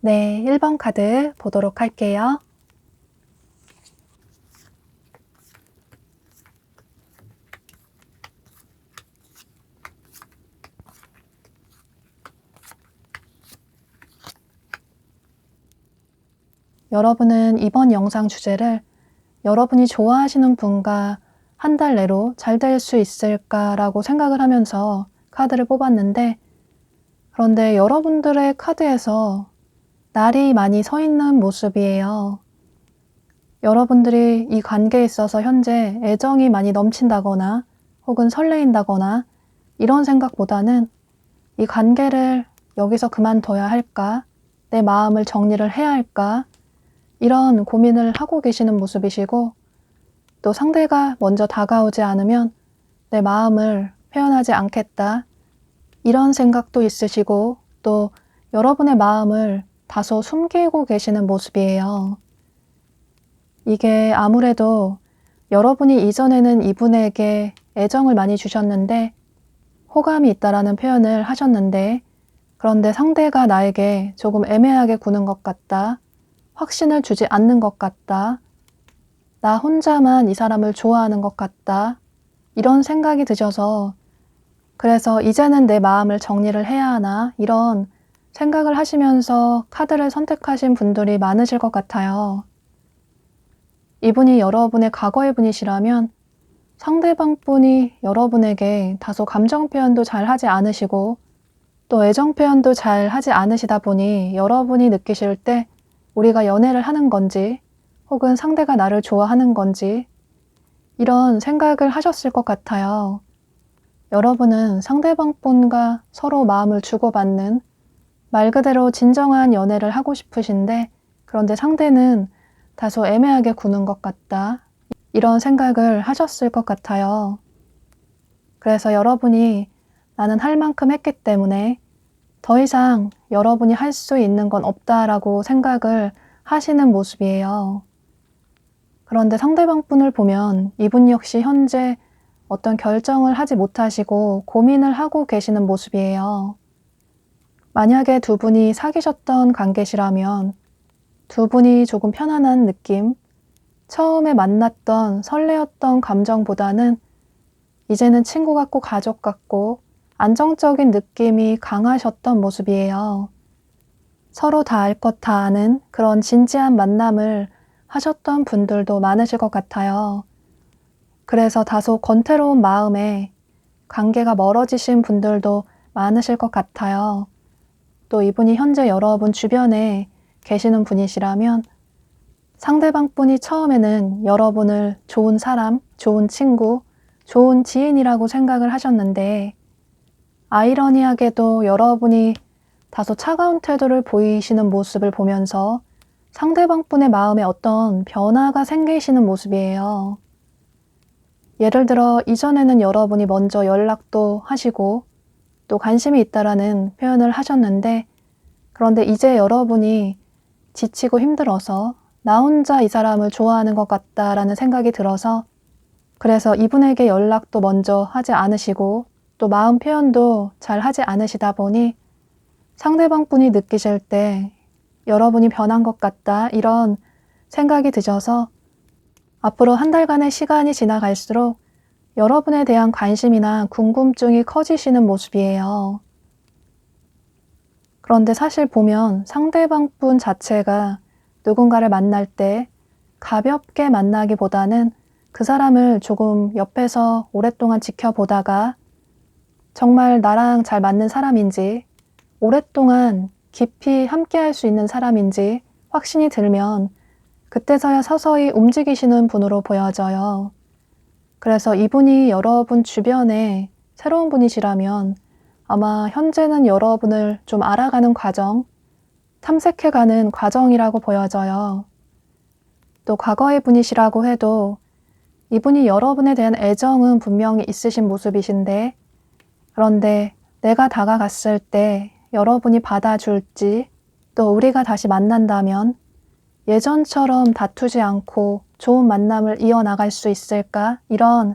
네, 1번 카드 보도록 할게요. 여러분은 이번 영상 주제를 여러분이 좋아하시는 분과 한 달 내로 잘 될 수 있을까라고 생각을 하면서 카드를 뽑았는데, 그런데 여러분들의 카드에서 날이 많이 서 있는 모습이에요. 여러분들이 이 관계에 있어서 현재 애정이 많이 넘친다거나 혹은 설레인다거나 이런 생각보다는 이 관계를 여기서 그만둬야 할까? 내 마음을 정리를 해야 할까? 이런 고민을 하고 계시는 모습이시고, 또 상대가 먼저 다가오지 않으면 내 마음을 표현하지 않겠다. 이런 생각도 있으시고, 또 여러분의 마음을 다소 숨기고 계시는 모습이에요. 이게 아무래도 여러분이 이전에는 이분에게 애정을 많이 주셨는데 호감이 있다라는 표현을 하셨는데, 그런데 상대가 나에게 조금 애매하게 구는 것 같다. 확신을 주지 않는 것 같다. 나 혼자만 이 사람을 좋아하는 것 같다. 이런 생각이 드셔서, 그래서 이제는 내 마음을 정리를 해야 하나 이런 생각을 하시면서 카드를 선택하신 분들이 많으실 것 같아요. 이분이 여러분의 과거의 분이시라면 상대방 분이 여러분에게 다소 감정 표현도 잘 하지 않으시고 또 애정 표현도 잘 하지 않으시다 보니 여러분이 느끼실 때 우리가 연애를 하는 건지 혹은 상대가 나를 좋아하는 건지 이런 생각을 하셨을 것 같아요. 여러분은 상대방분과 서로 마음을 주고받는 말 그대로 진정한 연애를 하고 싶으신데 그런데 상대는 다소 애매하게 구는 것 같다. 이런 생각을 하셨을 것 같아요. 그래서 여러분이 나는 할 만큼 했기 때문에 더 이상 여러분이 할 수 있는 건 없다라고 생각을 하시는 모습이에요. 그런데 상대방 분을 보면 이분 역시 현재 어떤 결정을 하지 못하시고 고민을 하고 계시는 모습이에요. 만약에 두 분이 사귀셨던 관계시라면 두 분이 조금 편안한 느낌, 처음에 만났던 설레었던 감정보다는 이제는 친구 같고 가족 같고 안정적인 느낌이 강하셨던 모습이에요. 서로 다 알 것 다 아는 그런 진지한 만남을 하셨던 분들도 많으실 것 같아요. 그래서 다소 권태로운 마음에 관계가 멀어지신 분들도 많으실 것 같아요. 또 이분이 현재 여러분 주변에 계시는 분이시라면 상대방 분이 처음에는 여러분을 좋은 사람, 좋은 친구, 좋은 지인이라고 생각을 하셨는데 아이러니하게도 여러분이 다소 차가운 태도를 보이시는 모습을 보면서 상대방 분의 마음에 어떤 변화가 생기시는 모습이에요. 예를 들어 이전에는 여러분이 먼저 연락도 하시고 또 관심이 있다라는 표현을 하셨는데 그런데 이제 여러분이 지치고 힘들어서 나 혼자 이 사람을 좋아하는 것 같다라는 생각이 들어서 그래서 이분에게 연락도 먼저 하지 않으시고 또 마음 표현도 잘 하지 않으시다 보니 상대방 분이 느끼실 때 여러분이 변한 것 같다 이런 생각이 드셔서 앞으로 한 달간의 시간이 지나갈수록 여러분에 대한 관심이나 궁금증이 커지시는 모습이에요. 그런데 사실 보면 상대방 분 자체가 누군가를 만날 때 가볍게 만나기보다는 그 사람을 조금 옆에서 오랫동안 지켜보다가 정말 나랑 잘 맞는 사람인지 오랫동안 깊이 함께 할 수 있는 사람인지 확신이 들면 그때서야 서서히 움직이시는 분으로 보여져요. 그래서 이분이 여러분 주변에 새로운 분이시라면 아마 현재는 여러분을 좀 알아가는 과정, 탐색해가는 과정이라고 보여져요. 또 과거의 분이시라고 해도 이분이 여러분에 대한 애정은 분명히 있으신 모습이신데 그런데 내가 다가갔을 때 여러분이 받아줄지 또 우리가 다시 만난다면 예전처럼 다투지 않고 좋은 만남을 이어나갈 수 있을까? 이런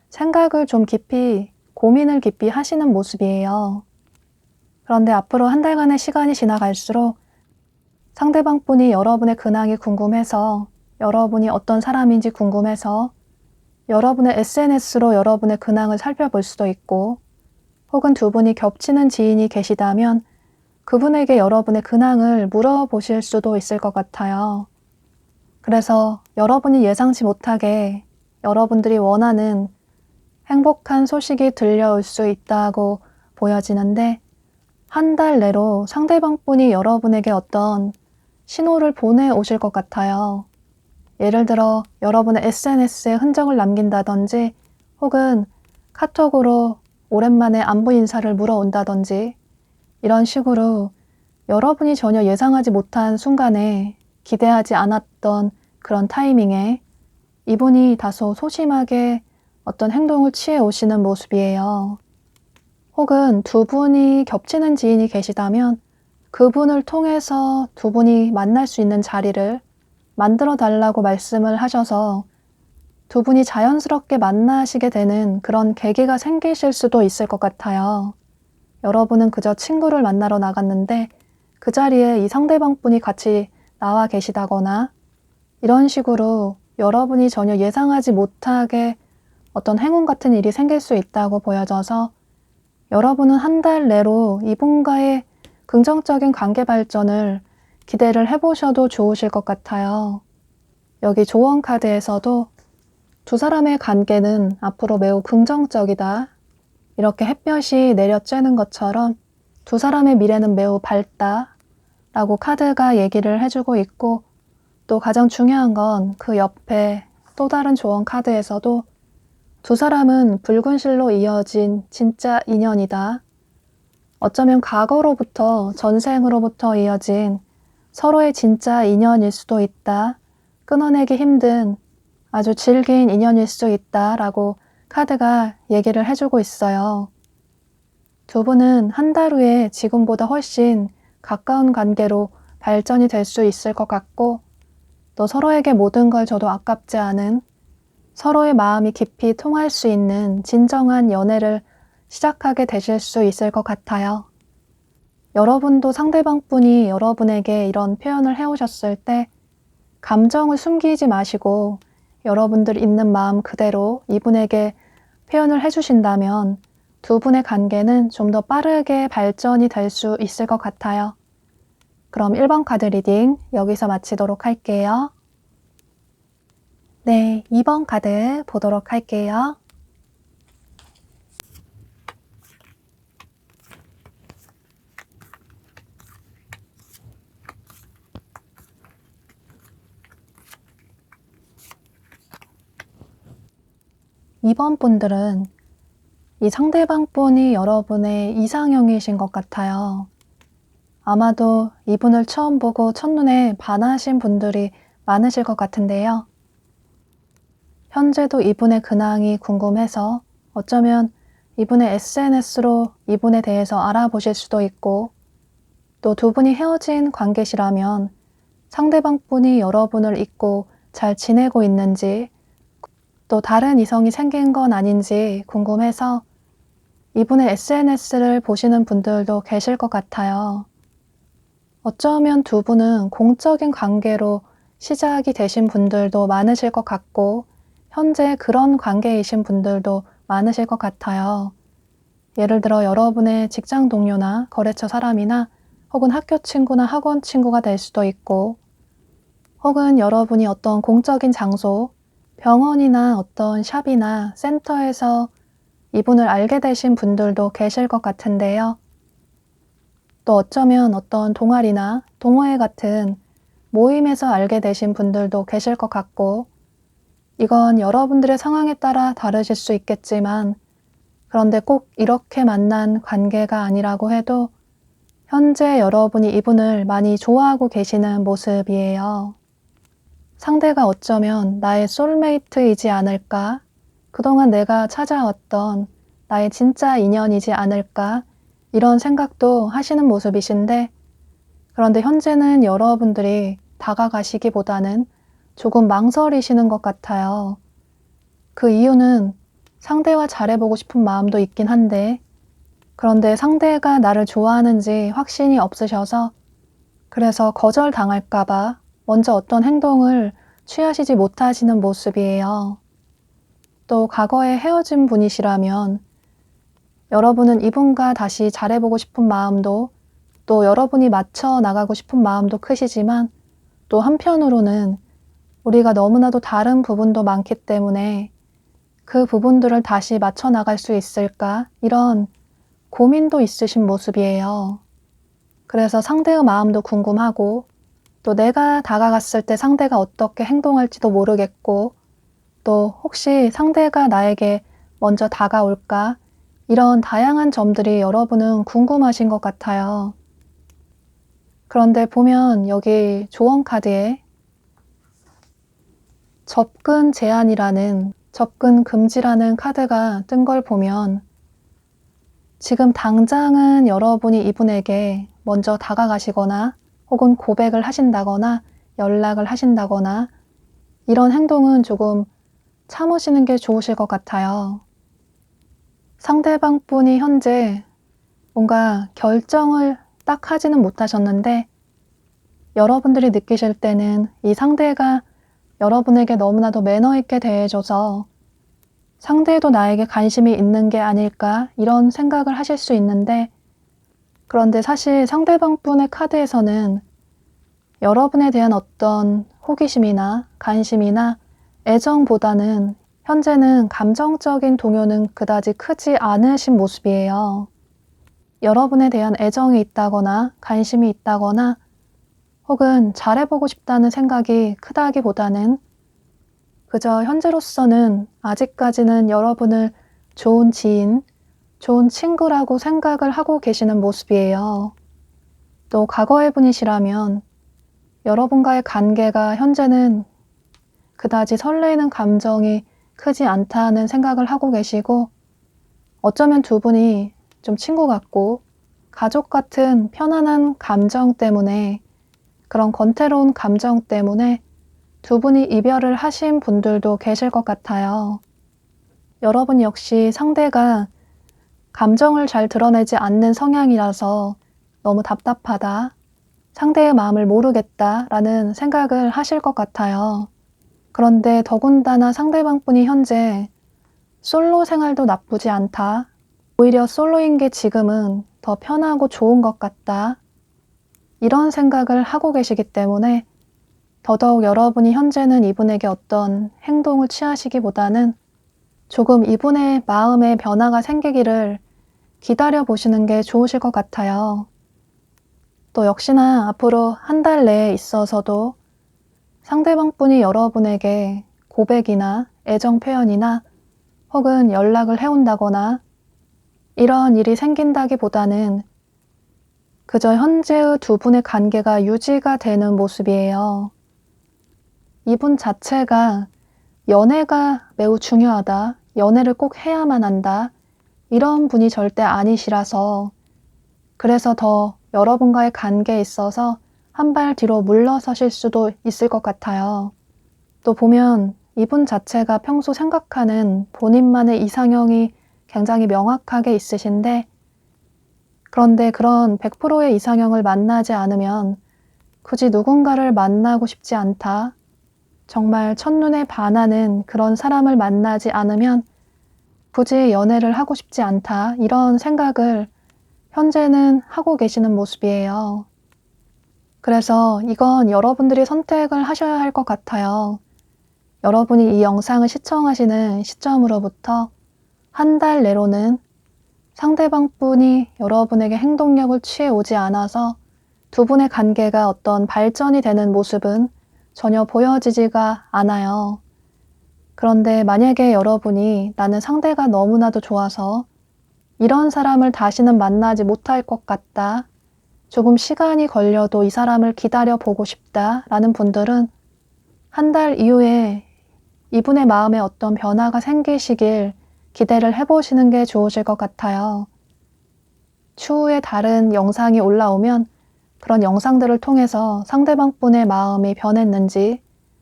생각을 좀 깊이 고민을 깊이 하시는 모습이에요. 그런데 앞으로 한 달간의 시간이 지나갈수록 상대방 분이 여러분의 근황이 궁금해서 여러분이 어떤 사람인지 궁금해서 여러분의 SNS로 여러분의 근황을 살펴볼 수도 있고 혹은 두 분이 겹치는 지인이 계시다면 그분에게 여러분의 근황을 물어보실 수도 있을 것 같아요. 그래서 여러분이 예상치 못하게 여러분들이 원하는 행복한 소식이 들려올 수 있다고 보여지는데 한 달 내로 상대방 분이 여러분에게 어떤 신호를 보내오실 것 같아요. 예를 들어 여러분의 SNS에 흔적을 남긴다든지 혹은 카톡으로 오랜만에 안부 인사를 물어온다든지 이런 식으로 여러분이 전혀 예상하지 못한 순간에 기대하지 않았던 그런 타이밍에 이분이 다소 소심하게 어떤 행동을 취해 오시는 모습이에요. 혹은 두 분이 겹치는 지인이 계시다면 그분을 통해서 두 분이 만날 수 있는 자리를 만들어 달라고 말씀을 하셔서 두 분이 자연스럽게 만나시게 되는 그런 계기가 생기실 수도 있을 것 같아요. 여러분은 그저 친구를 만나러 나갔는데 그 자리에 이 상대방 분이 같이 나와 계시다거나 이런 식으로 여러분이 전혀 예상하지 못하게 어떤 행운 같은 일이 생길 수 있다고 보여져서 여러분은 한 달 내로 이분과의 긍정적인 관계 발전을 기대를 해보셔도 좋으실 것 같아요. 여기 조언 카드에서도 두 사람의 관계는 앞으로 매우 긍정적이다. 이렇게 햇볕이 내려쬐는 것처럼 두 사람의 미래는 매우 밝다 라고 카드가 얘기를 해주고 있고, 또 가장 중요한 건 그 옆에 또 다른 조언 카드에서도 두 사람은 붉은 실로 이어진 진짜 인연이다. 어쩌면 과거로부터 전생으로부터 이어진 서로의 진짜 인연일 수도 있다. 끊어내기 힘든 아주 질긴 인연일 수도 있다 라고 카드가 얘기를 해주고 있어요. 두 분은 한 달 후에 지금보다 훨씬 가까운 관계로 발전이 될 수 있을 것 같고, 또 서로에게 모든 걸 줘도 아깝지 않은, 서로의 마음이 깊이 통할 수 있는 진정한 연애를 시작하게 되실 수 있을 것 같아요. 여러분도 상대방 분이 여러분에게 이런 표현을 해오셨을 때 감정을 숨기지 마시고 여러분들 있는 마음 그대로 이분에게 표현을 해주신다면 두 분의 관계는 좀 더 빠르게 발전이 될 수 있을 것 같아요. 그럼 1번 카드 리딩 여기서 마치도록 할게요. 네, 2번 카드 보도록 할게요. 이번 분들은 이 상대방 분이 여러분의 이상형이신 것 같아요. 아마도 이분을 처음 보고 첫눈에 반하신 분들이 많으실 것 같은데요. 현재도 이분의 근황이 궁금해서 어쩌면 이분의 SNS로 이분에 대해서 알아보실 수도 있고, 또 두 분이 헤어진 관계시라면 상대방 분이 여러분을 잊고 잘 지내고 있는지, 또 다른 이성이 생긴 건 아닌지 궁금해서 이분의 SNS를 보시는 분들도 계실 것 같아요. 어쩌면 두 분은 공적인 관계로 시작이 되신 분들도 많으실 것 같고, 현재 그런 관계이신 분들도 많으실 것 같아요. 예를 들어 여러분의 직장 동료나 거래처 사람이나 혹은 학교 친구나 학원 친구가 될 수도 있고, 혹은 여러분이 어떤 공적인 장소, 병원이나 어떤 샵이나 센터에서 이분을 알게 되신 분들도 계실 것 같은데요. 또 어쩌면 어떤 동아리나 동호회 같은 모임에서 알게 되신 분들도 계실 것 같고, 이건 여러분들의 상황에 따라 다르실 수 있겠지만, 그런데 꼭 이렇게 만난 관계가 아니라고 해도 현재 여러분이 이분을 많이 좋아하고 계시는 모습이에요. 상대가 어쩌면 나의 소울메이트이지 않을까? 그동안 내가 찾아왔던 나의 진짜 인연이지 않을까? 이런 생각도 하시는 모습이신데, 그런데 현재는 여러분들이 다가가시기보다는 조금 망설이시는 것 같아요. 그 이유는 상대와 잘해보고 싶은 마음도 있긴 한데, 그런데 상대가 나를 좋아하는지 확신이 없으셔서 그래서 거절당할까봐 먼저 어떤 행동을 취하시지 못하시는 모습이에요. 또 과거에 헤어진 분이시라면 여러분은 이분과 다시 잘해보고 싶은 마음도, 또 여러분이 맞춰 나가고 싶은 마음도 크시지만, 또 한편으로는 우리가 너무나도 다른 부분도 많기 때문에 그 부분들을 다시 맞춰 나갈 수 있을까? 이런 고민도 있으신 모습이에요. 그래서 상대의 마음도 궁금하고, 또 내가 다가갔을 때 상대가 어떻게 행동할지도 모르겠고, 또 혹시 상대가 나에게 먼저 다가올까? 이런 다양한 점들이 여러분은 궁금하신 것 같아요. 그런데 보면 여기 조언 카드에 접근 제한이라는, 접근 금지라는 카드가 뜬 걸 보면 지금 당장은 여러분이 이분에게 먼저 다가가시거나 혹은 고백을 하신다거나 연락을 하신다거나 이런 행동은 조금 참으시는 게 좋으실 것 같아요. 상대방 분이 현재 뭔가 결정을 딱 하지는 못하셨는데, 여러분들이 느끼실 때는 이 상대가 여러분에게 너무나도 매너 있게 대해줘서 상대도 나에게 관심이 있는 게 아닐까 이런 생각을 하실 수 있는데, 그런데 사실 상대방 분의 카드에서는 여러분에 대한 어떤 호기심이나 관심이나 애정보다는 현재는 감정적인 동요는 그다지 크지 않으신 모습이에요. 여러분에 대한 애정이 있다거나 관심이 있다거나 혹은 잘해보고 싶다는 생각이 크다기보다는 그저 현재로서는 아직까지는 여러분을 좋은 지인, 좋은 친구라고 생각을 하고 계시는 모습이에요. 또 과거의 분이시라면 여러분과의 관계가 현재는 그다지 설레이는 감정이 크지 않다는 생각을 하고 계시고 어쩌면 두 분이 좀 친구 같고 가족 같은 편안한 감정 때문에 그런 권태로운 감정 때문에 두 분이 이별을 하신 분들도 계실 것 같아요. 여러분 역시 상대가 감정을 잘 드러내지 않는 성향이라서 너무 답답하다, 상대의 마음을 모르겠다라는 생각을 하실 것 같아요. 그런데 더군다나 상대방분이 현재 솔로 생활도 나쁘지 않다, 오히려 솔로인 게 지금은 더 편하고 좋은 것 같다, 이런 생각을 하고 계시기 때문에 더더욱 여러분이 현재는 이분에게 어떤 행동을 취하시기보다는 조금 이분의 마음에 변화가 생기기를 기다려 보시는 게 좋으실 것 같아요. 또 역시나 앞으로 한 달 내에 있어서도 상대방분이 여러분에게 고백이나 애정 표현이나 혹은 연락을 해온다거나 이런 일이 생긴다기보다는 그저 현재의 두 분의 관계가 유지가 되는 모습이에요. 이분 자체가 연애가 매우 중요하다, 연애를 꼭 해야만 한다, 이런 분이 절대 아니시라서 그래서 더 여러분과의 관계에 있어서 한 발 뒤로 물러서실 수도 있을 것 같아요. 또 보면 이분 자체가 평소 생각하는 본인만의 이상형이 굉장히 명확하게 있으신데 그런데 그런 100%의 이상형을 만나지 않으면 굳이 누군가를 만나고 싶지 않다, 정말 첫눈에 반하는 그런 사람을 만나지 않으면 굳이 연애를 하고 싶지 않다, 이런 생각을 현재는 하고 계시는 모습이에요. 그래서 이건 여러분들이 선택을 하셔야 할 것 같아요. 여러분이 이 영상을 시청하시는 시점으로부터 한 달 내로는 상대방 분이 여러분에게 행동력을 취해 오지 않아서 두 분의 관계가 어떤 발전이 되는 모습은 전혀 보여지지가 않아요. 그런데 만약에 여러분이 나는 상대가 너무나도 좋아서 이런 사람을 다시는 만나지 못할 것 같다, 조금 시간이 걸려도 이 사람을 기다려 보고 싶다 라는 분들은 한 달 이후에 이분의 마음에 어떤 변화가 생기시길 기대를 해보시는 게 좋으실 것 같아요. 추후에 다른 영상이 올라오면 그런 영상들을 통해서 상대방 분의 마음이 변했는지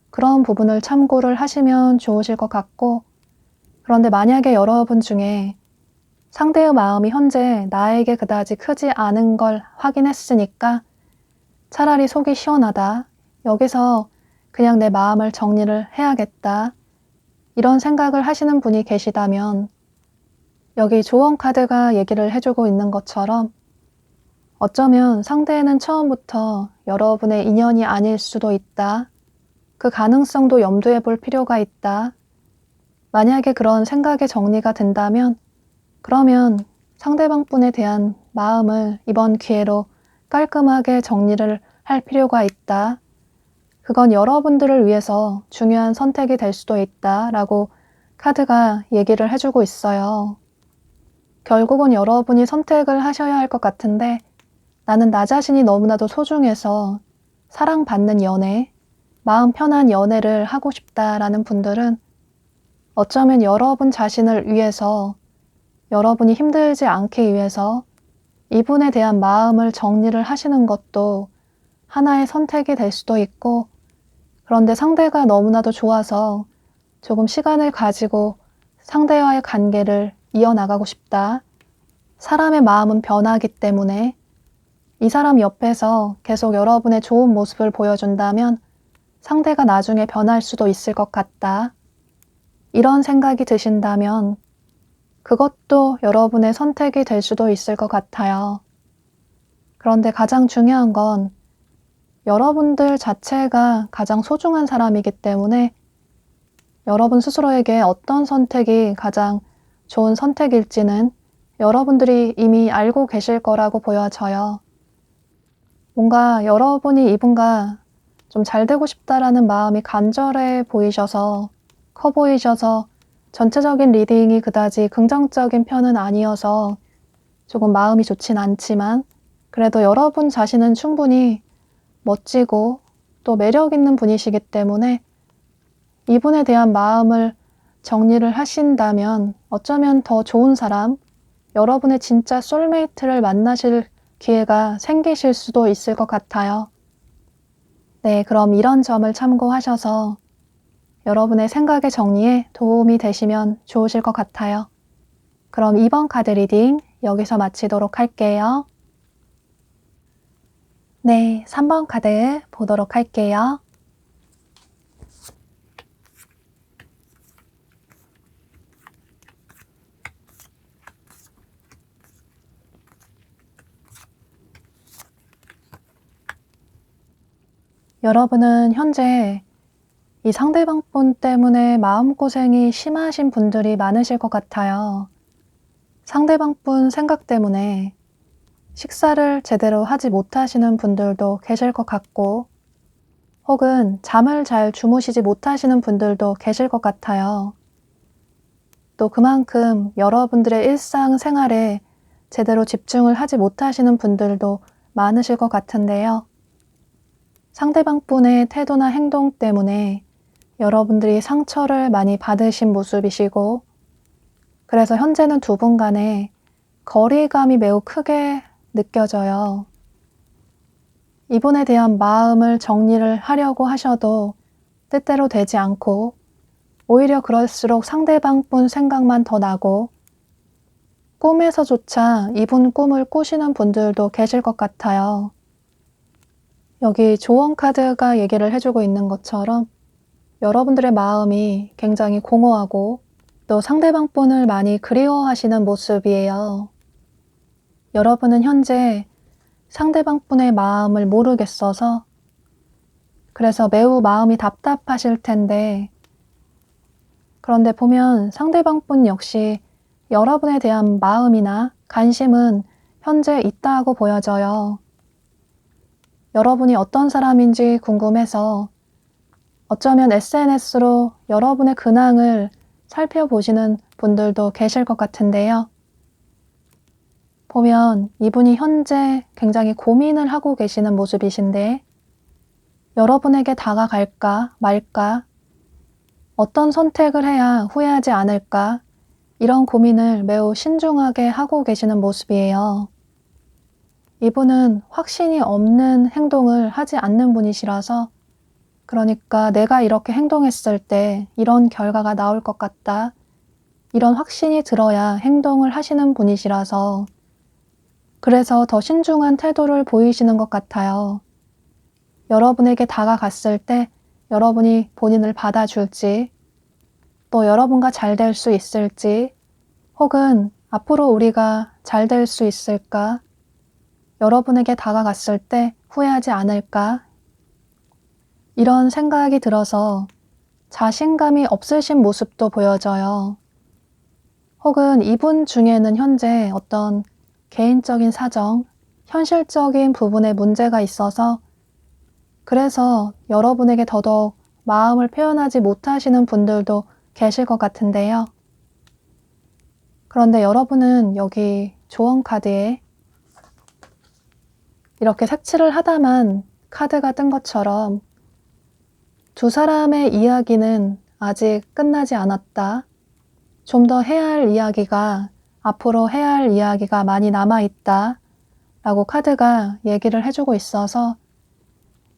그런 부분을 참고를 하시면 좋으실 것 같고, 그런데 만약에 여러분 중에 상대의 마음이 현재 나에게 그다지 크지 않은 걸 확인했으니까 차라리 속이 시원하다, 여기서 그냥 내 마음을 정리를 해야겠다, 이런 생각을 하시는 분이 계시다면 여기 조언 카드가 얘기를 해주고 있는 것처럼 어쩌면 상대는 처음부터 여러분의 인연이 아닐 수도 있다, 그 가능성도 염두에 볼 필요가 있다. 만약에 그런 생각의 정리가 된다면 그러면 상대방 분에 대한 마음을 이번 기회로 깔끔하게 정리를 할 필요가 있다. 그건 여러분들을 위해서 중요한 선택이 될 수도 있다 라고 카드가 얘기를 해주고 있어요. 결국은 여러분이 선택을 하셔야 할 것 같은데 나는 나 자신이 너무나도 소중해서 사랑받는 연애, 마음 편한 연애를 하고 싶다라는 분들은 어쩌면 여러분 자신을 위해서, 여러분이 힘들지 않기 위해서 이분에 대한 마음을 정리를 하시는 것도 하나의 선택이 될 수도 있고, 그런데 상대가 너무나도 좋아서 조금 시간을 가지고 상대와의 관계를 이어나가고 싶다. 사람의 마음은 변하기 때문에 이 사람 옆에서 계속 여러분의 좋은 모습을 보여준다면 상대가 나중에 변할 수도 있을 것 같다. 이런 생각이 드신다면 그것도 여러분의 선택이 될 수도 있을 것 같아요. 그런데 가장 중요한 건 여러분들 자체가 가장 소중한 사람이기 때문에 여러분 스스로에게 어떤 선택이 가장 좋은 선택일지는 여러분들이 이미 알고 계실 거라고 보여져요. 뭔가 여러분이 이분과 좀 잘 되고 싶다라는 마음이 간절해 보이셔서, 커 보이셔서 전체적인 리딩이 그다지 긍정적인 편은 아니어서 조금 마음이 좋진 않지만 그래도 여러분 자신은 충분히 멋지고 또 매력 있는 분이시기 때문에 이분에 대한 마음을 정리를 하신다면 어쩌면 더 좋은 사람, 여러분의 진짜 소울메이트를 만나실 기회가 생기실 수도 있을 것 같아요. 네, 그럼 이런 점을 참고하셔서 여러분의 생각의 정리에 도움이 되시면 좋으실 것 같아요. 그럼 이번 카드 리딩 여기서 마치도록 할게요. 네, 3번 카드 보도록 할게요. 여러분은 현재 이 상대방 분 때문에 마음고생이 심하신 분들이 많으실 것 같아요. 상대방 분 생각 때문에 식사를 제대로 하지 못하시는 분들도 계실 것 같고, 혹은 잠을 잘 주무시지 못하시는 분들도 계실 것 같아요. 또 그만큼 여러분들의 일상생활에 제대로 집중을 하지 못하시는 분들도 많으실 것 같은데요. 상대방 분의 태도나 행동 때문에 여러분들이 상처를 많이 받으신 모습이시고, 그래서 현재는 두 분 간에 거리감이 매우 크게 느껴져요. 이분에 대한 마음을 정리를 하려고 하셔도 뜻대로 되지 않고, 오히려 그럴수록 상대방 분 생각만 더 나고, 꿈에서조차 이분 꿈을 꾸시는 분들도 계실 것 같아요. 여기 조언 카드가 얘기를 해주고 있는 것처럼 여러분들의 마음이 굉장히 공허하고 또 상대방 분을 많이 그리워하시는 모습이에요. 여러분은 현재 상대방 분의 마음을 모르겠어서 그래서 매우 마음이 답답하실 텐데, 그런데 보면 상대방 분 역시 여러분에 대한 마음이나 관심은 현재 있다고 보여져요. 여러분이 어떤 사람인지 궁금해서 어쩌면 SNS로 여러분의 근황을 살펴보시는 분들도 계실 것 같은데요. 보면 이분이 현재 굉장히 고민을 하고 계시는 모습이신데, 여러분에게 다가갈까 말까, 어떤 선택을 해야 후회하지 않을까, 이런 고민을 매우 신중하게 하고 계시는 모습이에요. 이분은 확신이 없는 행동을 하지 않는 분이시라서, 그러니까 내가 이렇게 행동했을 때 이런 결과가 나올 것 같다, 이런 확신이 들어야 행동을 하시는 분이시라서 그래서 더 신중한 태도를 보이시는 것 같아요. 여러분에게 다가갔을 때 여러분이 본인을 받아줄지, 또 여러분과 잘 될 수 있을지, 혹은 앞으로 우리가 잘 될 수 있을까, 여러분에게 다가갔을 때 후회하지 않을까, 이런 생각이 들어서 자신감이 없으신 모습도 보여져요. 혹은 이분 중에는 현재 어떤 개인적인 사정, 현실적인 부분에 문제가 있어서 그래서 여러분에게 더더욱 마음을 표현하지 못하시는 분들도 계실 것 같은데요. 그런데 여러분은 여기 조언 카드에 이렇게 색칠을 하다만 카드가 뜬 것처럼 두 사람의 이야기는 아직 끝나지 않았다. 좀 더 해야 할 이야기가, 앞으로 해야 할 이야기가 많이 남아있다 라고 카드가 얘기를 해주고 있어서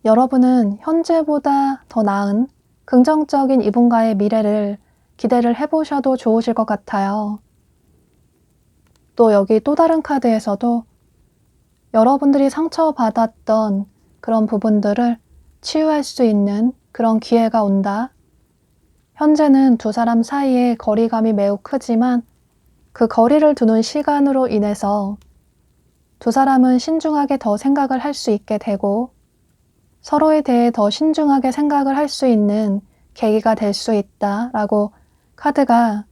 여러분은 현재보다 더 나은 긍정적인 이분과의 미래를 기대를 해보셔도 좋으실 것 같아요. 또 여기 또 다른 카드에서도 여러분들이 상처받았던 그런 부분들을 치유할 수 있는 그런 기회가 온다. 현재는 두 사람 사이의 거리감이 매우 크지만 그 거리를 두는 시간으로 인해서 두 사람은 신중하게 더 생각을 할 수 있게 되고 서로에 대해 더 신중하게 생각을 할 수 있는 계기가 될 수 있다라고 카드가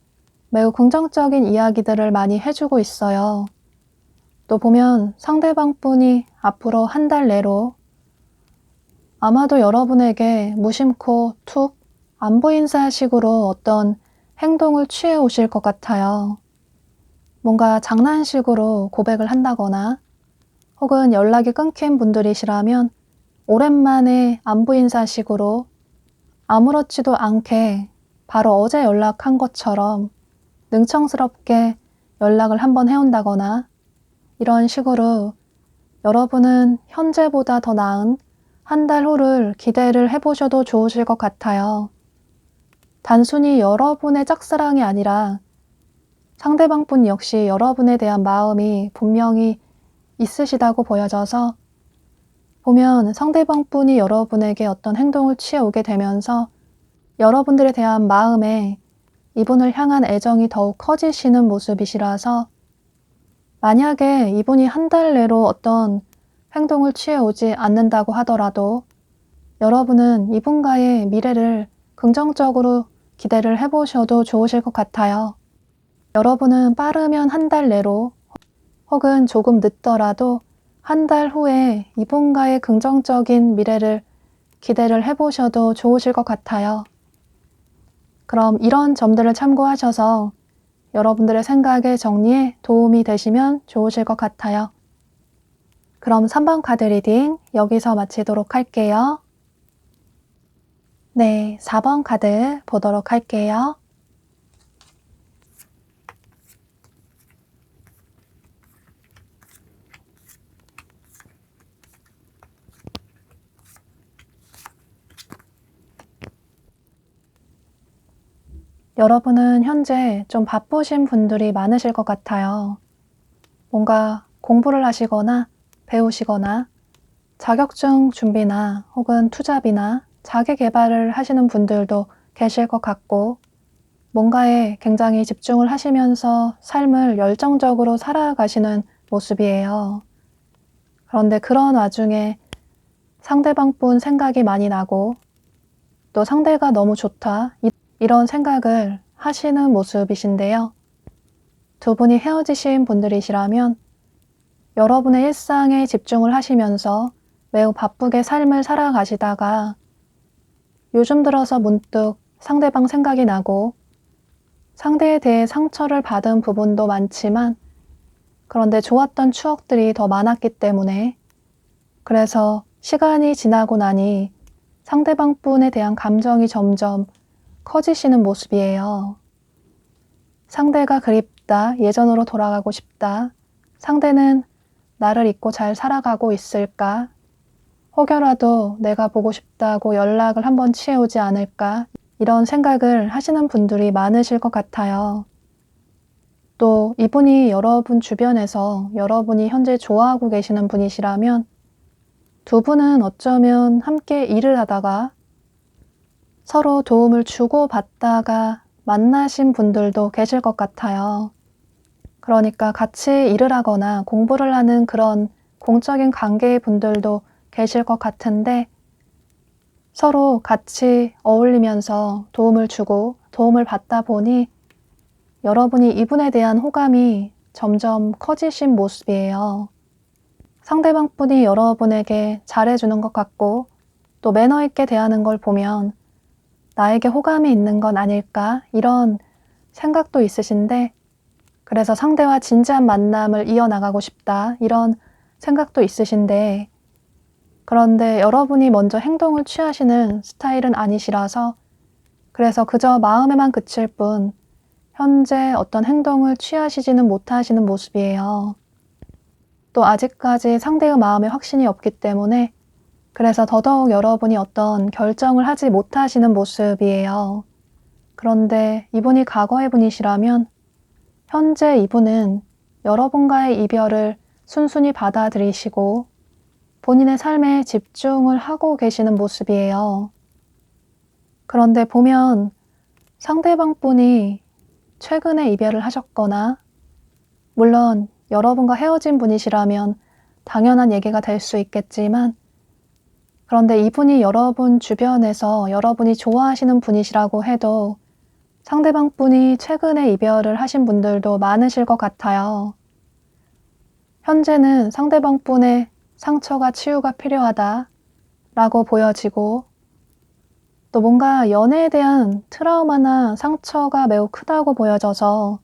매우 긍정적인 이야기들을 많이 해주고 있어요. 또 보면 상대방 분이 앞으로 한 달 내로 아마도 여러분에게 무심코 툭 안부 인사식으로 어떤 행동을 취해 오실 것 같아요. 뭔가 장난식으로 고백을 한다거나 혹은 연락이 끊긴 분들이시라면 오랜만에 안부 인사식으로 아무렇지도 않게 바로 어제 연락한 것처럼 능청스럽게 연락을 한번 해온다거나 이런 식으로 여러분은 현재보다 더 나은 한 달 후를 기대를 해보셔도 좋으실 것 같아요. 단순히 여러분의 짝사랑이 아니라 상대방 분 역시 여러분에 대한 마음이 분명히 있으시다고 보여져서 보면 상대방 분이 여러분에게 어떤 행동을 취해오게 되면서 여러분들에 대한 마음에 이분을 향한 애정이 더욱 커지시는 모습이시라서 만약에 이분이 한 달 내로 어떤 행동을 취해오지 않는다고 하더라도 여러분은 이분과의 미래를 긍정적으로 기대를 해보셔도 좋으실 것 같아요. 여러분은 빠르면 한 달 내로 혹은 조금 늦더라도 한 달 후에 이분과의 긍정적인 미래를 기대를 해보셔도 좋으실 것 같아요. 그럼 이런 점들을 참고하셔서 여러분들의 생각의 정리에 도움이 되시면 좋으실 것 같아요. 그럼 3번 카드 리딩 여기서 마치도록 할게요. 네, 4번 카드 보도록 할게요. 여러분은 현재 좀 바쁘신 분들이 많으실 것 같아요. 뭔가 공부를 하시거나 배우시거나 자격증 준비나 혹은 투잡이나 자기 개발을 하시는 분들도 계실 것 같고 뭔가에 굉장히 집중을 하시면서 삶을 열정적으로 살아가시는 모습이에요. 그런데 그런 와중에 상대방 분 생각이 많이 나고 또 상대가 너무 좋다 이런 생각을 하시는 모습이신데요. 두 분이 헤어지신 분들이시라면 여러분의 일상에 집중을 하시면서 매우 바쁘게 삶을 살아가시다가 요즘 들어서 문득 상대방 생각이 나고 상대에 대해 상처를 받은 부분도 많지만 그런데 좋았던 추억들이 더 많았기 때문에 그래서 시간이 지나고 나니 상대방 분에 대한 감정이 점점 커지시는 모습이에요. 상대가 그립다, 예전으로 돌아가고 싶다, 상대는 나를 잊고 잘 살아가고 있을까, 혹여라도 내가 보고 싶다고 연락을 한번 취해오지 않을까, 이런 생각을 하시는 분들이 많으실 것 같아요. 또 이분이 여러분 주변에서 여러분이 현재 좋아하고 계시는 분이시라면 두 분은 어쩌면 함께 일을 하다가 서로 도움을 주고받다가 만나신 분들도 계실 것 같아요. 그러니까 같이 일을 하거나 공부를 하는 그런 공적인 관계의 분들도 계실 것 같은데 서로 같이 어울리면서 도움을 주고 도움을 받다 보니 여러분이 이분에 대한 호감이 점점 커지신 모습이에요. 상대방 분이 여러분에게 잘해주는 것 같고 또 매너 있게 대하는 걸 보면 나에게 호감이 있는 건 아닐까 이런 생각도 있으신데 그래서 상대와 진지한 만남을 이어나가고 싶다 이런 생각도 있으신데 그런데 여러분이 먼저 행동을 취하시는 스타일은 아니시라서 그래서 그저 마음에만 그칠 뿐 현재 어떤 행동을 취하시지는 못하시는 모습이에요. 또 아직까지 상대의 마음에 확신이 없기 때문에 그래서 더더욱 여러분이 어떤 결정을 하지 못하시는 모습이에요. 그런데 이분이 과거의 분이시라면 현재 이분은 여러분과의 이별을 순순히 받아들이시고 본인의 삶에 집중을 하고 계시는 모습이에요. 그런데 보면 상대방 분이 최근에 이별을 하셨거나 물론 여러분과 헤어진 분이시라면 당연한 얘기가 될 수 있겠지만 그런데 이분이 여러분 주변에서 여러분이 좋아하시는 분이시라고 해도 상대방분이 최근에 이별을 하신 분들도 많으실 것 같아요. 현재는 상대방분의 상처가 치유가 필요하다 라고 보여지고, 또 뭔가 연애에 대한 트라우마나 상처가 매우 크다고 보여져서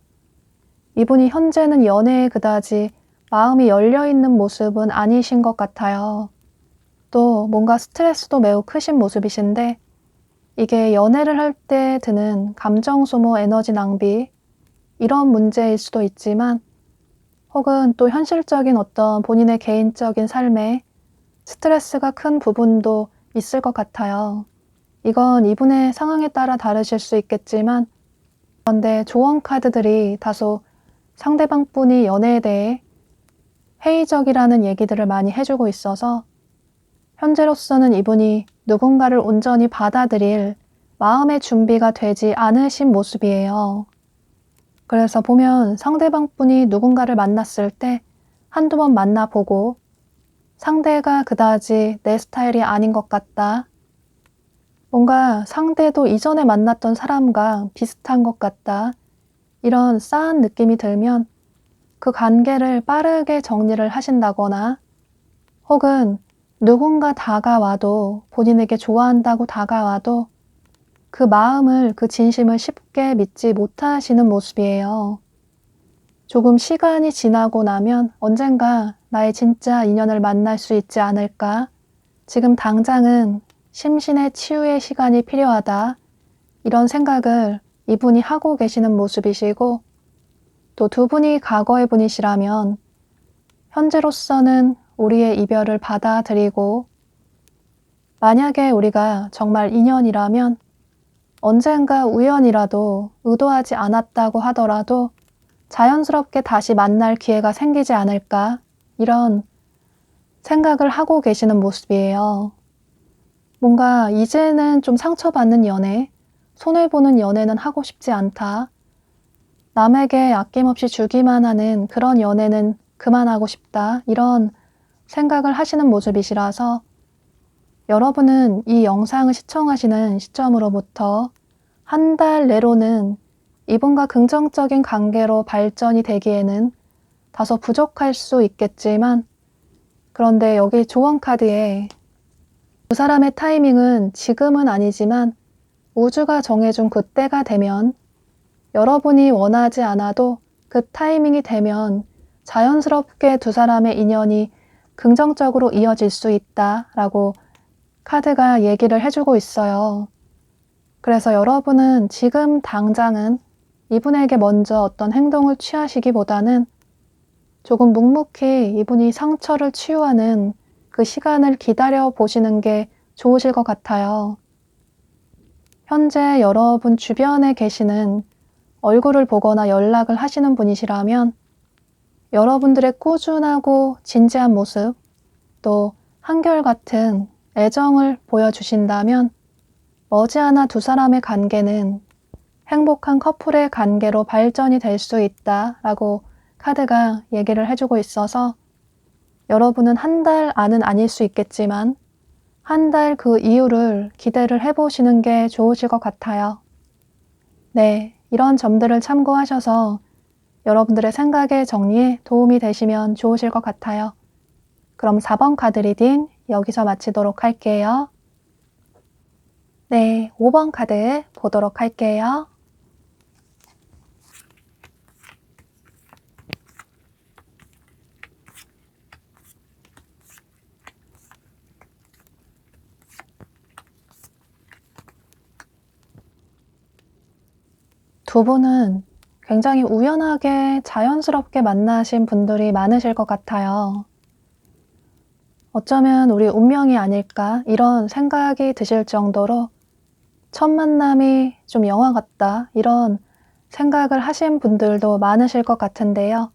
이분이 현재는 연애에 그다지 마음이 열려있는 모습은 아니신 것 같아요. 또 뭔가 스트레스도 매우 크신 모습이신데, 이게 연애를 할 때 드는 감정 소모, 에너지 낭비, 이런 문제일 수도 있지만, 혹은 또 현실적인 어떤 본인의 개인적인 삶에 스트레스가 큰 부분도 있을 것 같아요. 이건 이분의 상황에 따라 다르실 수 있겠지만, 그런데 조언 카드들이 다소 상대방 분이 연애에 대해 회의적이라는 얘기들을 많이 해주고 있어서 현재로서는 이분이 누군가를 온전히 받아들일 마음의 준비가 되지 않으신 모습이에요. 그래서 보면 상대방 분이 누군가를 만났을 때 한두 번 만나보고 상대가 그다지 내 스타일이 아닌 것 같다. 뭔가 상대도 이전에 만났던 사람과 비슷한 것 같다. 이런 싸한 느낌이 들면 그 관계를 빠르게 정리를 하신다거나, 혹은 누군가 다가와도, 본인에게 좋아한다고 다가와도 그 마음을, 그 진심을 쉽게 믿지 못하시는 모습이에요. 조금 시간이 지나고 나면 언젠가 나의 진짜 인연을 만날 수 있지 않을까? 지금 당장은 심신의 치유의 시간이 필요하다. 이런 생각을 이분이 하고 계시는 모습이시고, 또 두 분이 과거의 분이시라면 현재로서는 우리의 이별을 받아들이고, 만약에 우리가 정말 인연이라면 언젠가 우연이라도 의도하지 않았다고 하더라도 자연스럽게 다시 만날 기회가 생기지 않을까, 이런 생각을 하고 계시는 모습이에요. 뭔가 이제는 좀 상처받는 연애, 손해보는 연애는 하고 싶지 않다. 남에게 아낌없이 주기만 하는 그런 연애는 그만하고 싶다. 이런 생각을 하시는 모습이시라서 여러분은 이 영상을 시청하시는 시점으로부터 한 달 내로는 이분과 긍정적인 관계로 발전이 되기에는 다소 부족할 수 있겠지만, 그런데 여기 조언 카드에 두 사람의 타이밍은 지금은 아니지만 우주가 정해준 그때가 되면, 여러분이 원하지 않아도 그 타이밍이 되면 자연스럽게 두 사람의 인연이 긍정적으로 이어질 수 있다라고 카드가 얘기를 해주고 있어요. 그래서 여러분은 지금 당장은 이분에게 먼저 어떤 행동을 취하시기보다는 조금 묵묵히 이분이 상처를 치유하는 그 시간을 기다려 보시는 게 좋으실 것 같아요. 현재 여러분 주변에 계시는, 얼굴을 보거나 연락을 하시는 분이시라면 여러분들의 꾸준하고 진지한 모습, 또 한결같은 애정을 보여주신다면 머지않아 두 사람의 관계는 행복한 커플의 관계로 발전이 될 수 있다라고 카드가 얘기를 해주고 있어서, 여러분은 한 달 안은 아닐 수 있겠지만 한 달 그 이후를 기대를 해보시는 게 좋으실 것 같아요. 네, 이런 점들을 참고하셔서 여러분들의 생각의 정리에 도움이 되시면 좋으실 것 같아요. 그럼 4번 카드 리딩 여기서 마치도록 할게요. 네, 5번 카드 보도록 할게요. 두 분은 굉장히 우연하게 자연스럽게 만나신 분들이 많으실 것 같아요. 어쩌면 우리 운명이 아닐까, 이런 생각이 드실 정도로 첫 만남이 좀 영화 같다, 이런 생각을 하신 분들도 많으실 것 같은데요.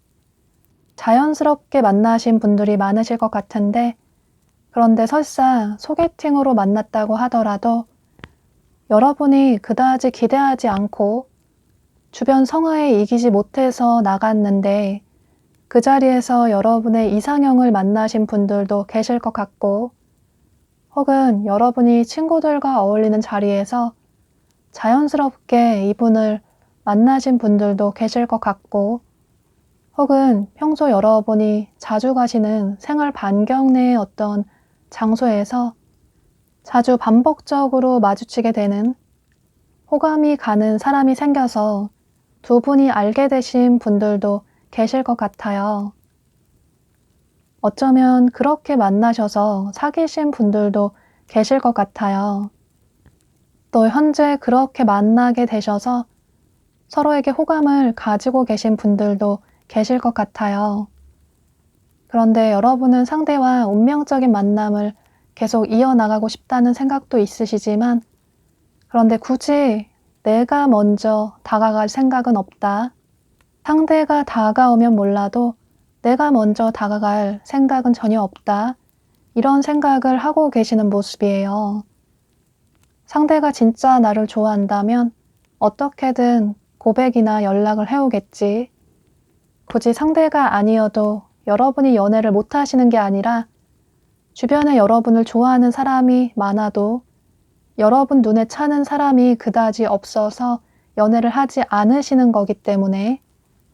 자연스럽게 만나신 분들이 많으실 것 같은데, 그런데 설사 소개팅으로 만났다고 하더라도 여러분이 그다지 기대하지 않고 주변 성화에 이기지 못해서 나갔는데, 그 자리에서 여러분의 이상형을 만나신 분들도 계실 것 같고, 혹은 여러분이 친구들과 어울리는 자리에서 자연스럽게 이분을 만나신 분들도 계실 것 같고, 혹은 평소 여러분이 자주 가시는 생활 반경 내의 어떤 장소에서 자주 반복적으로 마주치게 되는 호감이 가는 사람이 생겨서 두 분이 알게 되신 분들도 계실 것 같아요. 어쩌면 그렇게 만나셔서 사귀신 분들도 계실 것 같아요. 또 현재 그렇게 만나게 되셔서 서로에게 호감을 가지고 계신 분들도 계실 것 같아요. 그런데 여러분은 상대와 운명적인 만남을 계속 이어나가고 싶다는 생각도 있으시지만, 그런데 굳이 내가 먼저 다가갈 생각은 없다. 상대가 다가오면 몰라도 내가 먼저 다가갈 생각은 전혀 없다. 이런 생각을 하고 계시는 모습이에요. 상대가 진짜 나를 좋아한다면 어떻게든 고백이나 연락을 해오겠지. 굳이 상대가 아니어도 여러분이 연애를 못 하시는 게 아니라 주변에 여러분을 좋아하는 사람이 많아도 여러분 눈에 차는 사람이 그다지 없어서 연애를 하지 않으시는 거기 때문에,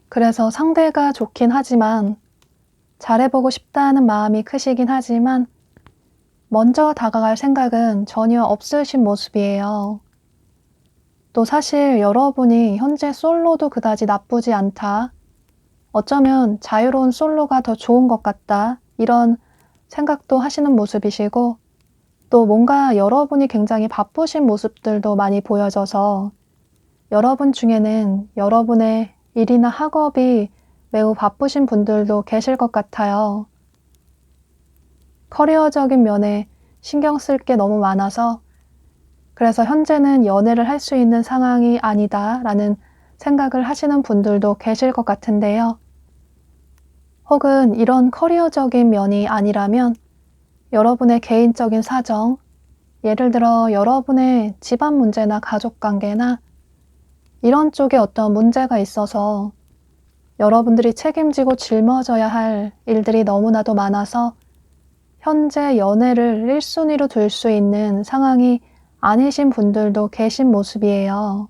그래서 상대가 좋긴 하지만 잘해보고 싶다는 마음이 크시긴 하지만 먼저 다가갈 생각은 전혀 없으신 모습이에요. 또 사실 여러분이 현재 솔로도 그다지 나쁘지 않다. 어쩌면 자유로운 솔로가 더 좋은 것 같다. 이런 생각도 하시는 모습이시고, 또 뭔가 여러분이 굉장히 바쁘신 모습들도 많이 보여져서 여러분 중에는 여러분의 일이나 학업이 매우 바쁘신 분들도 계실 것 같아요. 커리어적인 면에 신경 쓸 게 너무 많아서 그래서 현재는 연애를 할 수 있는 상황이 아니다라는 생각을 하시는 분들도 계실 것 같은데요. 혹은 이런 커리어적인 면이 아니라면 여러분의 개인적인 사정, 예를 들어 여러분의 집안 문제나 가족 관계나 이런 쪽에 어떤 문제가 있어서 여러분들이 책임지고 짊어져야 할 일들이 너무나도 많아서 현재 연애를 1순위로 둘 수 있는 상황이 아니신 분들도 계신 모습이에요.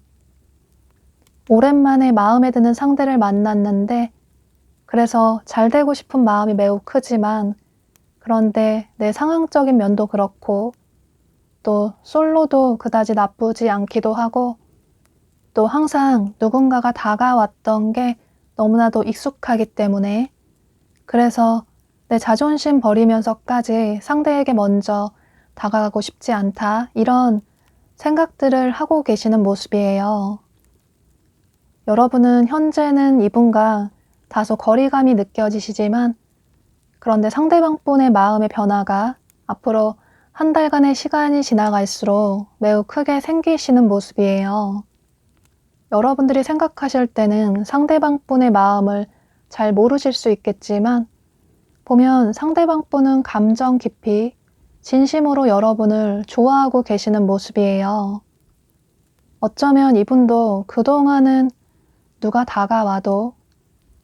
오랜만에 마음에 드는 상대를 만났는데 그래서 잘 되고 싶은 마음이 매우 크지만, 그런데 내 상황적인 면도 그렇고 또 솔로도 그다지 나쁘지 않기도 하고 또 항상 누군가가 다가왔던 게 너무나도 익숙하기 때문에, 그래서 내 자존심 버리면서까지 상대에게 먼저 다가가고 싶지 않다. 이런 생각들을 하고 계시는 모습이에요. 여러분은 현재는 이분과 다소 거리감이 느껴지시지만, 그런데 상대방분의 마음의 변화가 앞으로 한 달간의 시간이 지나갈수록 매우 크게 생기시는 모습이에요. 여러분들이 생각하실 때는 상대방분의 마음을 잘 모르실 수 있겠지만, 보면 상대방분은 감정 깊이 진심으로 여러분을 좋아하고 계시는 모습이에요. 어쩌면 이분도 그동안은 누가 다가와도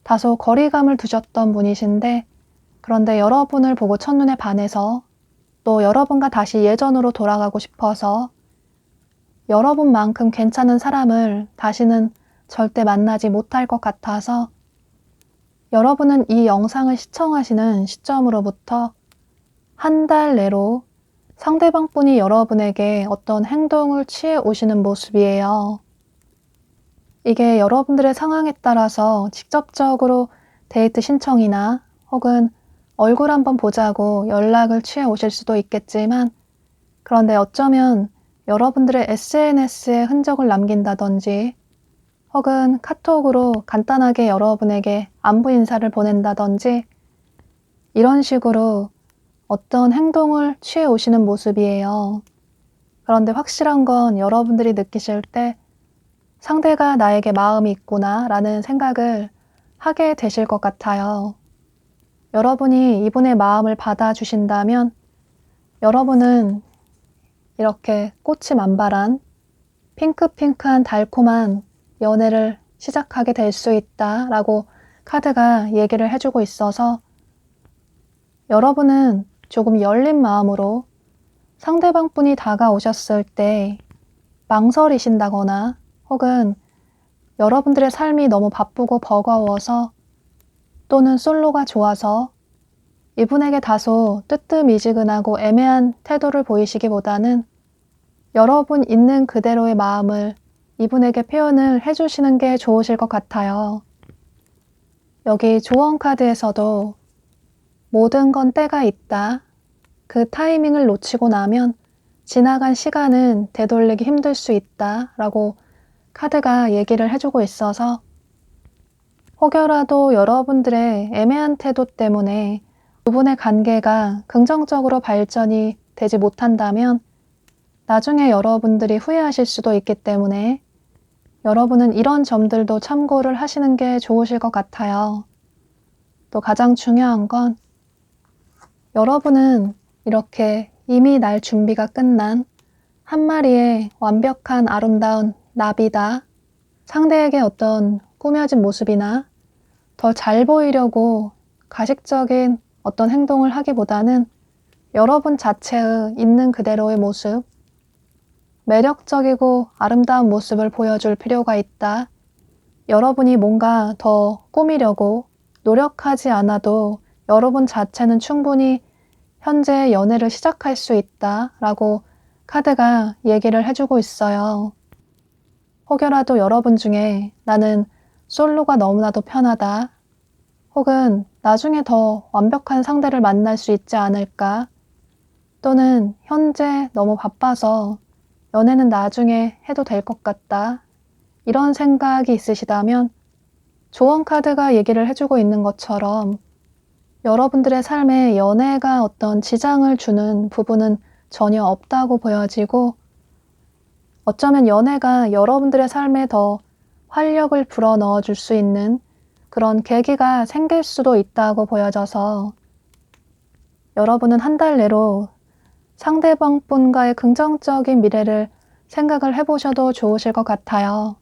다소 거리감을 두셨던 분이신데, 그런데 여러분을 보고 첫눈에 반해서 또 여러분과 다시 예전으로 돌아가고 싶어서 여러분만큼 괜찮은 사람을 다시는 절대 만나지 못할 것 같아서 여러분은 이 영상을 시청하시는 시점으로부터 한 달 내로 상대방 분이 여러분에게 어떤 행동을 취해 오시는 모습이에요. 이게 여러분들의 상황에 따라서 직접적으로 데이트 신청이나 혹은 얼굴 한번 보자고 연락을 취해 오실 수도 있겠지만, 그런데 어쩌면 여러분들의 SNS에 흔적을 남긴다든지 혹은 카톡으로 간단하게 여러분에게 안부 인사를 보낸다든지 이런 식으로 어떤 행동을 취해 오시는 모습이에요. 그런데 확실한 건 여러분들이 느끼실 때 상대가 나에게 마음이 있구나 라는 생각을 하게 되실 것 같아요. 여러분이 이분의 마음을 받아주신다면 여러분은 이렇게 꽃이 만발한 핑크핑크한 달콤한 연애를 시작하게 될 수 있다라고 카드가 얘기를 해주고 있어서, 여러분은 조금 열린 마음으로 상대방 분이 다가오셨을 때 망설이신다거나 혹은 여러분들의 삶이 너무 바쁘고 버거워서 또는 솔로가 좋아서 이분에게 다소 뜨뜻미지근하고 애매한 태도를 보이시기보다는 여러분 있는 그대로의 마음을 이분에게 표현을 해주시는 게 좋으실 것 같아요. 여기 조언 카드에서도 모든 건 때가 있다. 그 타이밍을 놓치고 나면 지나간 시간은 되돌리기 힘들 수 있다 라고 카드가 얘기를 해주고 있어서 혹여라도 여러분들의 애매한 태도 때문에 두 분의 관계가 긍정적으로 발전이 되지 못한다면 나중에 여러분들이 후회하실 수도 있기 때문에 여러분은 이런 점들도 참고를 하시는 게 좋으실 것 같아요. 또 가장 중요한 건 여러분은 이렇게 이미 날 준비가 끝난 한 마리의 완벽한 아름다운 나비다. 상대에게 어떤 꾸며진 모습이나 더 잘 보이려고 가식적인 어떤 행동을 하기보다는 여러분 자체의 있는 그대로의 모습, 매력적이고 아름다운 모습을 보여줄 필요가 있다. 여러분이 뭔가 더 꾸미려고 노력하지 않아도 여러분 자체는 충분히 현재 연애를 시작할 수 있다 라고 카드가 얘기를 해주고 있어요. 혹여라도 여러분 중에 나는 솔로가 너무나도 편하다. 혹은 나중에 더 완벽한 상대를 만날 수 있지 않을까? 또는 현재 너무 바빠서 연애는 나중에 해도 될 것 같다. 이런 생각이 있으시다면 조언 카드가 얘기를 해주고 있는 것처럼 여러분들의 삶에 연애가 어떤 지장을 주는 부분은 전혀 없다고 보여지고 어쩌면 연애가 여러분들의 삶에 더 활력을 불어넣어 줄 수 있는 그런 계기가 생길 수도 있다고 보여져서 여러분은 한 달 내로 상대방 분과의 긍정적인 미래를 생각을 해보셔도 좋으실 것 같아요.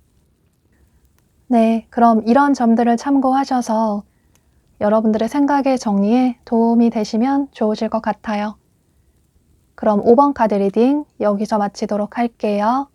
네, 그럼 이런 점들을 참고하셔서 여러분들의 생각의 정리에 도움이 되시면 좋으실 것 같아요. 그럼 5번 카드 리딩 여기서 마치도록 할게요.